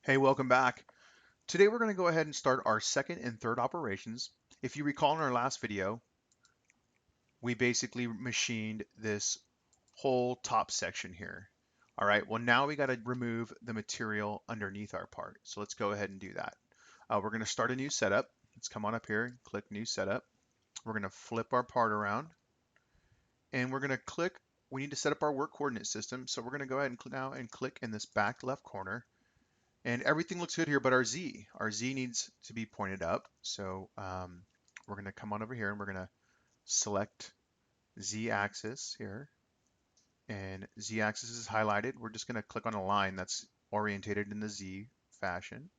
Hey, welcome back. Today we're going to go ahead and start our second and third operations. If you recall in our last video, we basically machined this whole top section here. All right, well now we got to remove the material underneath our part. So let's go ahead and do that. We're going to start a new setup. Let's come on up here and click New Setup. We're going to flip our part around and we're going to click, we need to set up our work coordinate system. So we're going to go ahead and now and click in this back left corner. And everything looks good here, but our Z needs to be pointed up. So we're going to come on over here and we're going to select Z axis here. And Z axis is highlighted. We're just going to click on a line that's orientated in the Z fashion.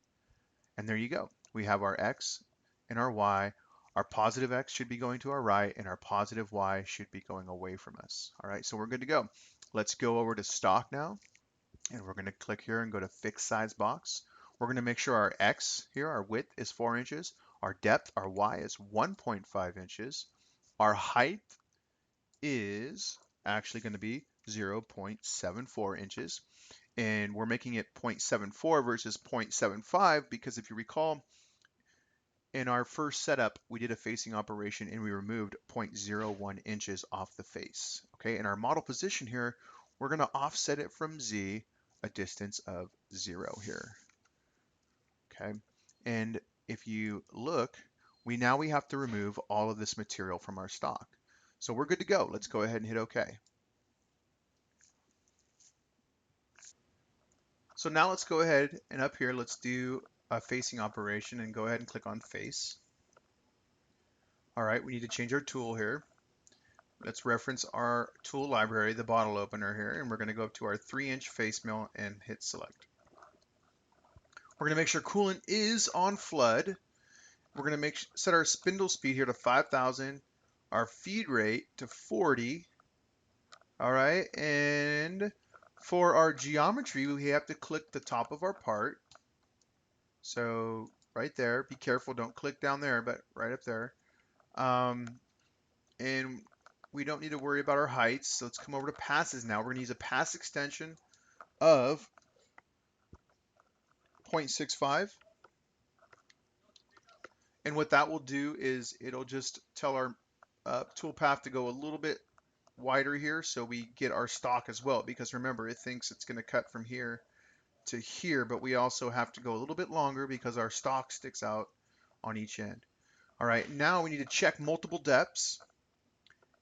And there you go. We have our X and our Y. Our positive X should be going to our right and our positive Y should be going away from us. All right, so we're good to go. Let's go over to stock now. And we're going to click here and go to fixed size box. We're going to make sure our X here, our width is 4 inches. Our depth, our Y is 1.5 inches. Our height is actually going to be 0.74 inches. And we're making it 0.74 versus 0.75 because if you recall, in our first setup, we did a facing operation and we removed 0.01 inches off the face. Okay, in our model position here, we're going to offset it from Z a distance of 0 here. Okay, and if you look, we have to remove all of this material from our stock. So we're good to go. Let's go ahead and hit OK. So now let's go ahead and up here, let's do a facing operation and go ahead and click on face. All right, we need to change our tool here. Let's reference our tool library, the bottle opener here, and we're going to go up to our 3-inch face mill and hit select. We're going to make sure coolant is on flood. We're going to set our spindle speed here to 5,000, our feed rate to 40. All right, and for our geometry, we have to click the top of our part. So right there, be careful, don't click down there, but right up there. And we don't need to worry about our heights. So let's come over to passes now. We're going to use a pass extension of 0.65. And what that will do is it'll just tell our tool path to go a little bit wider here so we get our stock as well. Because remember, it thinks it's going to cut from here to here, but we also have to go a little bit longer because our stock sticks out on each end. All right, now we need to check multiple depths.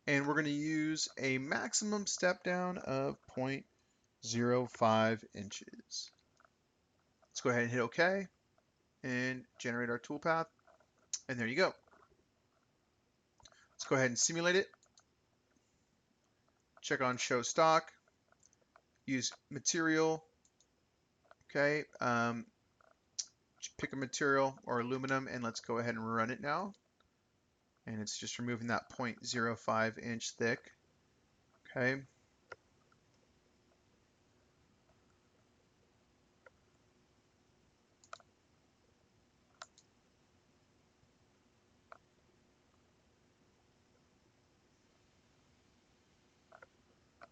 And we're going to use a maximum step down of 0.05 inches. Let's go ahead and hit OK and generate our toolpath. And there you go. Let's go ahead and simulate it. Check on show stock. Use material. Okay. Pick a material or aluminum and let's go ahead and run it now. And it's just removing that 0.05 inch thick. Okay.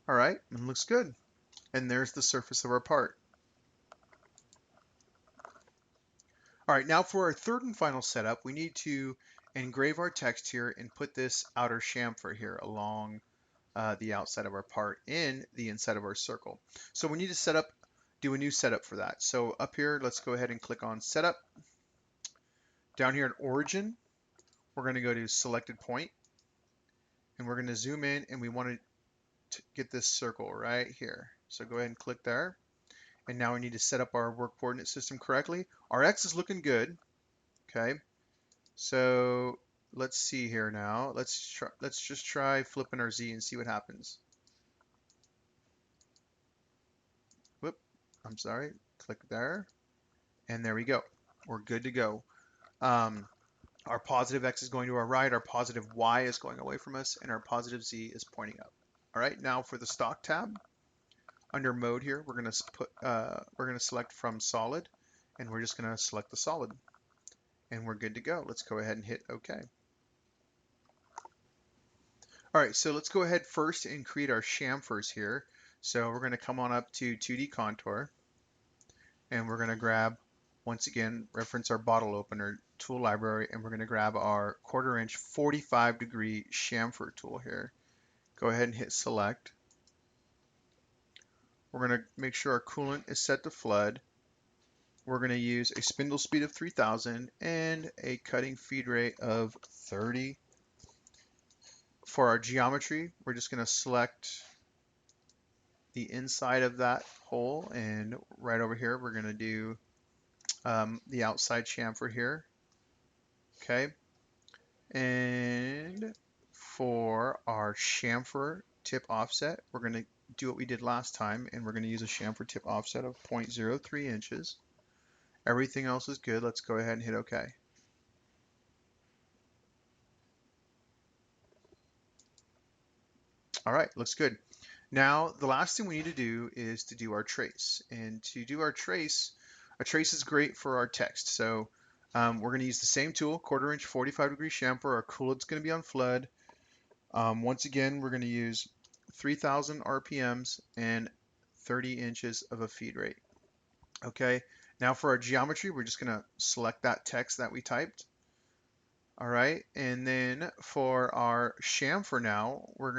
All right, it looks good. And there's the surface of our part. All right, now for our third and final setup, we need to engrave our text here and put this outer chamfer here along the outside of our part in the inside of our circle. So we need to do a new setup for that. So up here, let's go ahead and click on Setup. Down here at Origin, we're going to go to Selected Point, and we're going to zoom in, and we want to get this circle right here. So go ahead and click there. And now we need to set up our work coordinate system correctly. Our X is looking good. Okay. So let's see here now. Let's just try flipping our Z and see what happens. Whoop, I'm sorry. Click there. And there we go. We're good to go. Our positive X is going to our right, our positive Y is going away from us, and our positive Z is pointing up. All right, now for the stock tab. Under mode here, we're going to select from solid, and we're just going to select the solid, and we're good to go. Let's go ahead and hit OK. All right, so let's go ahead first and create our chamfers here. So we're going to come on up to 2D contour, and we're going to grab Once again, reference our bottle opener tool library, and we're going to grab our 1/4 inch 45-degree chamfer tool here. Go ahead and hit select. We're going to make sure our coolant is set to flood. We're going to use a spindle speed of 3000 and a cutting feed rate of 30. For our geometry, we're just going to select the inside of that hole, and right over here we're going to do the outside chamfer here. Okay, and for our chamfer tip offset, we're going to do what we did last time, and we're going to use a chamfer tip offset of 0.03 inches. Everything else is good. Let's go ahead and hit OK. All right, looks good. Now, the last thing we need to do is to do our trace. And to do our trace, a trace is great for our text. So we're going to use the same tool, 1/4 inch 45-degree chamfer. Our coolant's going to be on flood. Once again, we're going to use 3000 RPMs and 30 inches of a feed rate. Okay, now for our geometry, we're just going to select that text that we typed. All right, and then for our chamfer now, we're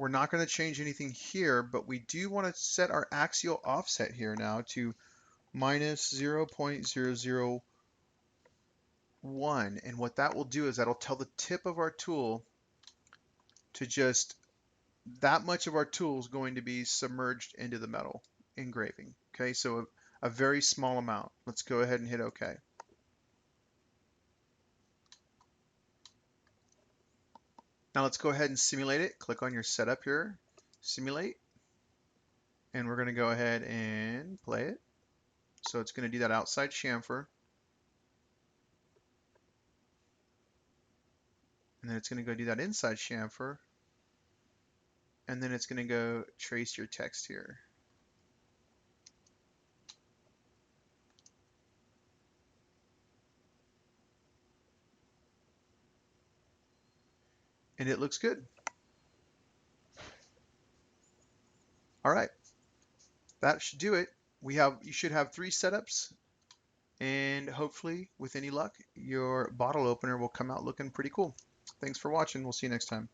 not going to change anything here, but we do want to set our axial offset here now to minus 0.001. And what that will do is that'll tell the tip of our tool to just, that much of our tool is going to be submerged into the metal engraving. Okay, so a very small amount. Let's go ahead and hit OK. Now let's go ahead and simulate it. Click on your setup here, simulate, and we're going to go ahead and play it. So it's going to do that outside chamfer, and then it's going to go do that inside chamfer, and then it's going to go trace your text here. And it looks good. All right, that should do it. You should have 3 setups, and hopefully, with any luck, your bottle opener will come out looking pretty cool. Thanks for watching. We'll see you next time.